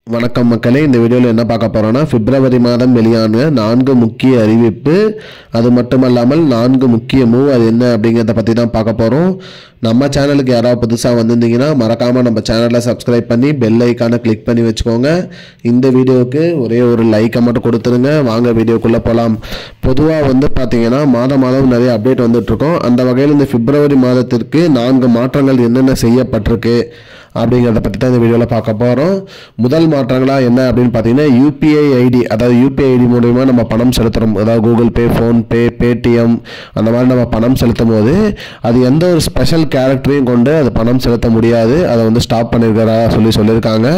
வணக்கம் மக்களே, இந்த வீடியோவில் என்ன பார்க்க போகிறோன்னா பிப்ரவரி மாதம் வெளியான 4 முக்கிய அறிவிப்பு, அது மட்டுமல்லாமல் 4 முக்கிய மூவ் அது என்ன அப்படிங்கிறத பற்றி தான் பார்க்க போகிறோம். நம்ம சேனலுக்கு யாராவது புதுசாக வந்திருந்தீங்கன்னா மறக்காமல் நம்ம சேனலை சப்ஸ்கிரைப் பண்ணி பெல் ஐக்கானை கிளிக் பண்ணி வச்சுக்கோங்க. இந்த வீடியோவுக்கு ஒரே ஒரு லைக்கை மட்டும் கொடுத்துருங்க. வாங்க வீடியோக்குள்ளே போகலாம். பொதுவாக பார்த்தீங்கன்னா மாதம் நிறைய அப்டேட் வந்துட்டுருக்கோம். அந்த வகையில் இந்த பிப்ரவரி மாதத்திற்கு 4 மாற்றங்கள் என்னென்ன செய்யப்பட்டிருக்கு அப்படிங்கிறத பற்றி தான் இந்த வீடியோவில் பார்க்க போகிறோம். முதல் மாற்றங்களாக என்ன அப்படின்னு பார்த்தீங்கன்னா யூபிஐ ஐடி, அதாவது யூபிஐ ஐடி மூலமா நம்ம பணம் செலுத்துகிறோம். அதாவது கூகுள் பே, ஃபோன்பே, பேடிஎம் அந்த மாதிரி நம்ம பணம் செலுத்தும் போது அது எந்த ஒரு ஸ்பெஷல் கேரக்டரையும் கொண்டு அது பணம் செலுத்த முடியாது. அதை ஸ்டாப் பண்ணியிருக்கிறா சொல்லியிருக்காங்க.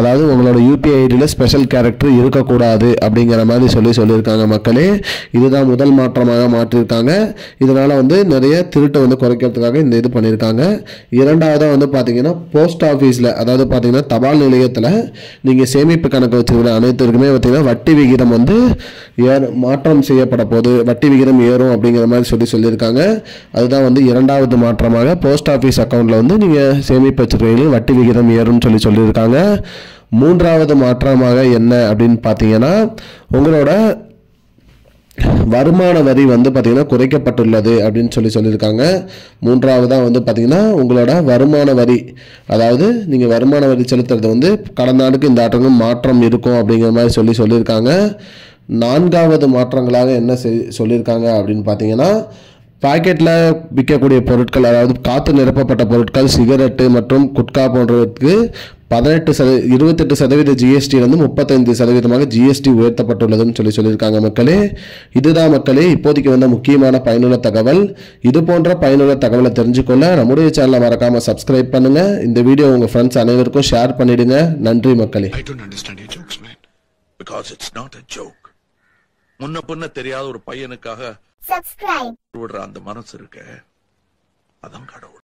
அதாவது உங்களோட யூபிஐ ஐடியில் ஸ்பெஷல் கேரக்டர் இருக்கக்கூடாது அப்படிங்கிற மாதிரி சொல்லியிருக்காங்க மக்களே. இதுதான் முதல் மாற்றமாக மாற்றியிருக்காங்க. இதனால் நிறைய திருட்டு குறைக்கிறதுக்காக இந்த இது பண்ணியிருக்காங்க. இரண்டாவதாக பார்த்தீங்கன்னா போஸ்ட் ஆஃபீஸில், அதாவது பார்த்தீங்கன்னா தபால் நிலையத்தில் நீங்கள் சேமிப்பு கணக்கு வச்சுருக்கிற அனைத்திற்குமே பார்த்தீங்கன்னா வட்டி விகிதம் மாற்றம் செய்யப்பட போது வட்டி விகிதம் ஏறும் அப்படிங்கிற மாதிரி சொல்லியிருக்காங்க. அதுதான் இரண்டாவது மாற்றமாக போஸ்ட் ஆஃபீஸ் அக்கௌண்ட்டில் நீங்கள் சேமிப்பு வச்சுருக்கீங்க வட்டி விகிதம் ஏறும்னு சொல்லியிருக்காங்க. மூன்றாவது மாற்றமாக என்ன அப்படின்னு பார்த்தீங்கன்னா உங்களோட வருமான வரி பார்த்தீங்கன்னா குறைக்கப்பட்டுள்ளது அப்படின்னு சொல்லியிருக்காங்க. மூன்றாவதாக பார்த்தீங்கன்னா உங்களோட வருமான வரி, அதாவது நீங்கள் வருமான வரி செலுத்துறது கடந்த ஆண்டுக்கு இந்த ஆண்டுக்கு மாற்றம் இருக்கும் அப்படிங்கிற மாதிரி சொல்லியிருக்காங்க. நான்காவது மாற்றங்களாக என்ன சொல்லியிருக்காங்க அப்படின்னு பார்த்தீங்கன்னா பாக்கெட்டில் விற்கக்கூடிய பொருட்கள், அதாவது காற்று நிரப்பப்பட்ட பொருட்கள், சிகரெட்டு மற்றும் குட்கா போன்றவற்றுக்கு 28% ஜிஎஸ்டியிலிருந்து 35% ஜிஎஸ்டி உயர்த்தப்பட்டுள்ளதுன்னு சொல்லியிருக்காங்க மக்களே. இதுதான் மக்களே இப்போதைக்கு முக்கியமான பயனுள்ள தகவல். இது போன்ற பயனுள்ள தகவலை தெரிஞ்சுக்கொள்ள நம்முடைய சேனலை மறக்காம சப்ஸ்கிரைப் பண்ணுங்க. இந்த வீடியோ உங்க ஃப்ரெண்ட்ஸ் அனைவருக்கும் ஷேர் பண்ணிடுங்க. நன்றி மக்களே. I don't understand your jokes, man. Because it's not a joke. முன்ன பின்ன தெரியாத ஒரு பையனுக்காக subscribe விடுற அந்த மனசு இருக்க, அதான் கடவுள்.